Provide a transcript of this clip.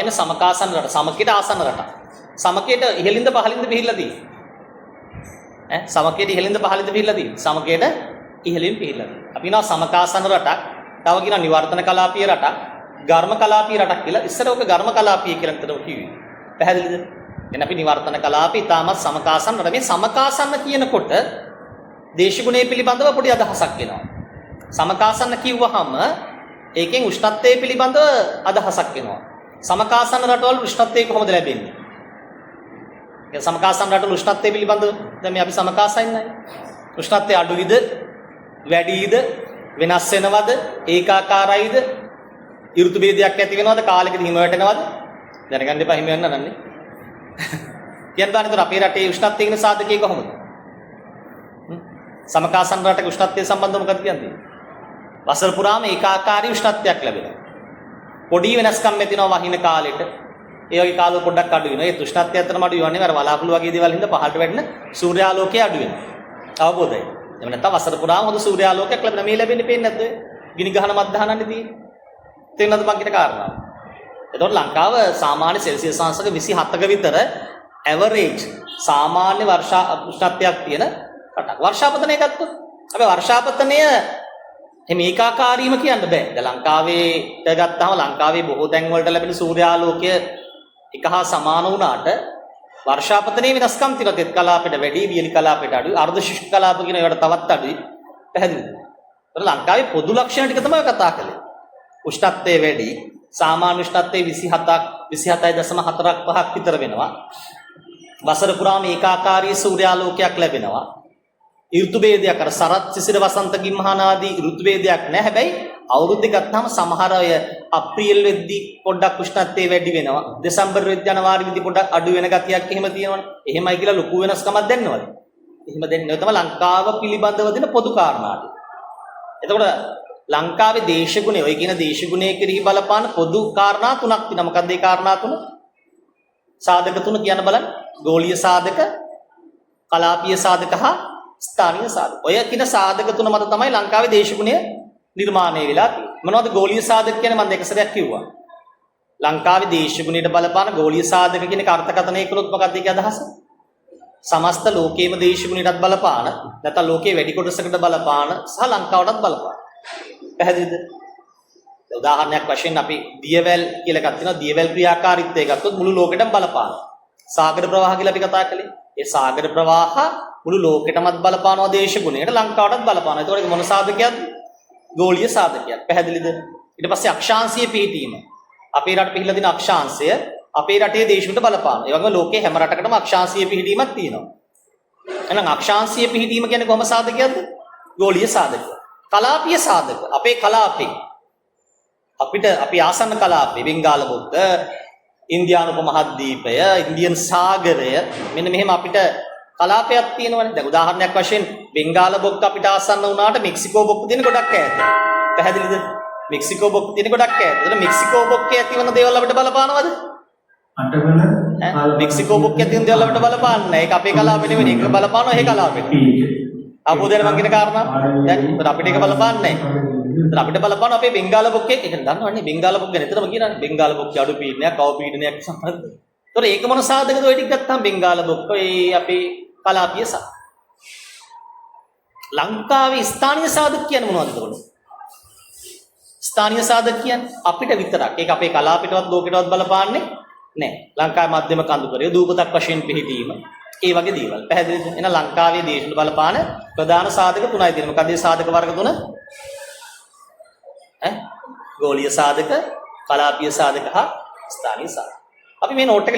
තියෙන සමකාසන්න රට. සමකයට ආසන්න රට. සමකයට ඉහළින්ද පහළින්ද පිහිල්ලා තියෙන්නේ. සමකයට ඉහළින්ද පහළින්ද පිහිල්ලා තියෙන්නේ. සමකයට ඉහළින් පිහිල්ලා තියෙන්නේ. අපි කියනවා සමකාසන්න රටක්. තව කියනවා නිවර්තන කලාපීය රටක්. ඝර්ම කලාපීය රටක් කියලා. ඉස්සර ඔක ඝර්ම කලාපීය කියලා හිතනවා කිව්වේ. පැහැදිලිද? එහෙනම් අපි නිවර්තන කලාපී තාමත් සමකාසන්න රට. මේ සමකාසන්න කියනකොට දේශගුණය පිළිබඳව පොඩි අදහසක් එනවා. සමකාසන්න කිව්වහම ඒකෙන් උෂ්ණත්වය පිළිබඳව අදහසක් එනවා. සමකාසන්න රටවල උෂ්ණත්වය කොහොමද ලැබෙන්නේ? ඒ සමකාසන්න රටවල උෂ්ණත්වය පිළිබඳව දැන් මේ අපි සමකාසයින්නයි. උෂ්ණත්වය අඩුයිද? වැඩිද? වෙනස් වෙනවද? ඒකාකාරයිද? ඍතු භේදයක් ඇති වෙනවද? කාලෙකදී හිම වැටෙනවද? දැනගන්න එපා හිම වෙන්න නන්නේ. කියන්න බෑනේ අපේ රටේ උෂ්ණත්වය කියන සාධකය කොහොමද? සමකාසන්න රටක උෂ්ණත්වය සම්බන්ධව මොකද කියන්නේ? වසර පුරාම ඒකාකාරී උෂ්ණත්වයක් ලැබෙනවා. පොඩි වෙනස්කම් ඇතිවෙනවා වහින කාලෙට. ඒ වගේ කාලවල පොඩ්ඩක් අඩු වෙනවා. ඒ උෂ්ණත්වය අතරම අඩු වෙනවනේ අර වලාකුළු වගේ දේවල් හින්දා පහළට වැටෙන සූර්යාලෝකය අඩු වෙනවා. අවබෝධයි. එහෙම නැත්නම් වසර පුරාම හොඳ සූර්යාලෝකයක් ලැබෙනවා. මේ ලැබෙන්නේ පේන්නේ නැද්ද? ගිනි ගහන මත්දහනන්නේ තියෙන්නේ. තේරෙනවද මං කියන කාරණාව? එතකොට ලංකාව සාමාන්‍ය සෙල්සියස් අංශක 27ක විතර ඇවරේජ් සාමාන්‍ය වර්ෂා උෂ්ණත්වයක් තියෙන රටක්. වර්ෂාපතනය ගත්තොත් අපි වර්ෂාපතනය එහෙම ඒකාකාරීම කියන්න බෑ. දැන් ලංකාවේට ගත්තාම ලංකාවේ බොහෝ තැන් වලට ලැබෙන සූර්යාලෝකය එක හා සමාන වුණාට වර්ෂාපතනයේ වෙනස්කම් තියෙනවා. තෙත් කලාපයට වැඩි, වියලි කලාපයට අඩුයි, අර්ධ ශුෂ්ක කලාප කියන ඒවාට තවත් අඩුයි. පැහැදිලිද? ඒතර ලංකාවේ පොදු ලක්ෂණ ටික තමයි කතා කළේ. උෂ්ණත්වය වැඩි, සාමාන්‍ය උෂ්ණත්වය 27ක් 27.45ක් විතර වෙනවා. වසර පුරාම ඒකාකාරී සූර්යාලෝකයක් ලැබෙනවා. ඍතු භේදයක් අර සරත් සිසිර වසන්ත ගිම්හාන ආදී ඍතු භේදයක් නැහැ. හැබැයි අවුරුද්ද ගත්තාම සමහර අය අප්‍රේල් වෙද්දී පොඩ්ඩක් උෂ්ණත්වය වැඩි වෙනවා. දෙසැම්බර් වෙද්දී ජනවාරි වෙද්දී පොඩ්ඩක් අඩු වෙන ගතියක් එහෙම තියෙනවනේ. එහෙමයි කියලා ලොකු වෙනස්කමක් දැන්නවද? එහෙම දෙන්නේ නැහැ. තමයි ලංකාව පිළිබඳව දෙන පොදු කාරණා ටික. එතකොට ලංකාවේ දේශගුණය ඔය කියන දේශගුණය කෙරෙහි බලපාන පොදු කාරණා තුනක් තියෙනවා. මොකක්ද ඒ කාරණා තුන? සාධක තුන කියන්න බලන්න. ගෝලීය සාධක, කලාපීය සාධක හා ස්ථානීය සාධක. ඔය කියන සාධක තුන මත තමයි ලංකාවේ දේශගුණය නිර්මාණය වෙලා තියෙන්නේ. මොනවද ගෝලීය සාධක කියන්නේ? මම දෙක සැරයක් කිව්වා. ලංකාවේ දේශගුණයට බලපාන ගෝලීය සාධක කියන එක අර්ථකථනය කළොත් මොකක්ද ඒකේ අදහස? සමස්ත ලෝකයේම දේශගුණයටත් බලපාන, නැත්නම් ලෝකයේ වැඩි කොටසකට බලපාන සහ ලංකාවටත් බලපාන. පැහැදිලිද? උදාහරණයක් වශයෙන් අපි දියවැල් කියලා එකක් තියෙනවා. දියවැල් ක්‍රියාකාරීත්වය ගත්තොත් මුළු ලෝකෙටම බලපාන. සාගර ප්‍රවාහ කියලා අපි කතා කළේ. ඒ සාගර ප්‍රවාහ මුළු ලෝකෙටමත් බලපානවා දේශගුණයට, ලංකාවටත් බලපානවා. ඒතකොට ඒක මොන සාධකයක්ද? ගෝලීය සාධකයක්. පැහැදිලිද? ඊට පස්සේ අක්ෂාංශීය පිහිටීම. අපේ රට පිහිටලා තියෙන අක්ෂාංශය අපේ රටේ දේශගුණයට බලපානවා. ඒ වගේම ලෝකයේ හැම රටකටම අක්ෂාංශීය පිහිටීමක් තියෙනවා. එහෙනම් අක්ෂාංශීය පිහිටීම කියන්නේ කොහොම සාධකයක්ද? ගෝලීය සාධකයක්. කලාපීය සාධක. අපේ කලාපේ අපි ආසන්න කලාපේ බෙන්ගාල බොක්ක, ඉන්දියානු උපමහද්වීපය, ඉන්දියන් සාගරය මෙන්න මෙහෙම අපිට කලාපයක් තියෙනවනේ. දැන් උදාහරණයක් වශයෙන් බෙන්ගාල බොක්ක අපිට ආසන්න වුණාට මෙක්සිකෝ බොක්ක තියෙන ගොඩක් ඈත. පැහැදිලිද? මෙක්සිකෝ බොක්ක තියෙන ගොඩක් ඈත. ඒතර මෙක්සිකෝ බොක්කේ ඇතිවන දේවල් අපිට බලපානවද? මෙක්සිකෝ බොක්කේ ඇතිවන දේවල් අපිට බලපාන්නේ නැහැ. ඒක අපේ කලාපේ නෙවෙයි. ඒක බලපානවා ඒ කලාපෙට. ආපෝදේන මං කියන කාරණා. දැන් අපිට ඒක බලපාන්නේ නැහැ. ඒතර අපිට බලපාන අපේ බෙන්ගාල බොක්කේ ඒක දන්නවනේ. බෙන්ගාල බොක්ක ගැන නිතරම කියනවානේ. බෙන්ගාල බොක්කේ අඩු පීඩනයක්, කව පීඩනයක් සම්බන්ධ. ඒතර ඒක මොන සාධකද ඔය ටික ගත්තාම බෙන්ගාල බොක්ක ඒ අපේ කලාපීය සාධක. ලංකාවේ ස්ථානීය සාධක කියන්නේ මොනවද එතකොට? ස්ථානීය සාධක කියන්නේ අපිට විතරක්. ඒක අපේ කලාපයටවත් ලෝකෙටවත් බලපාන්නේ නැහැ. ලංකාවේ මධ්‍යම කඳුකරය දූපතක් වශයෙන් පිහිටීම ඒ වගේ දේවල්. පැහැදිලිද? එහෙනම් ලංකාවේ දේශවල බලපාන ප්‍රධාන සාධක තුනයි තියෙනවා. මොකද මේ සාධක වර්ග තුන? ගෝලීය සාධක, කලාපීය සාධක හා ස්ථානීය සාධක. අපි මේ නෝට් එක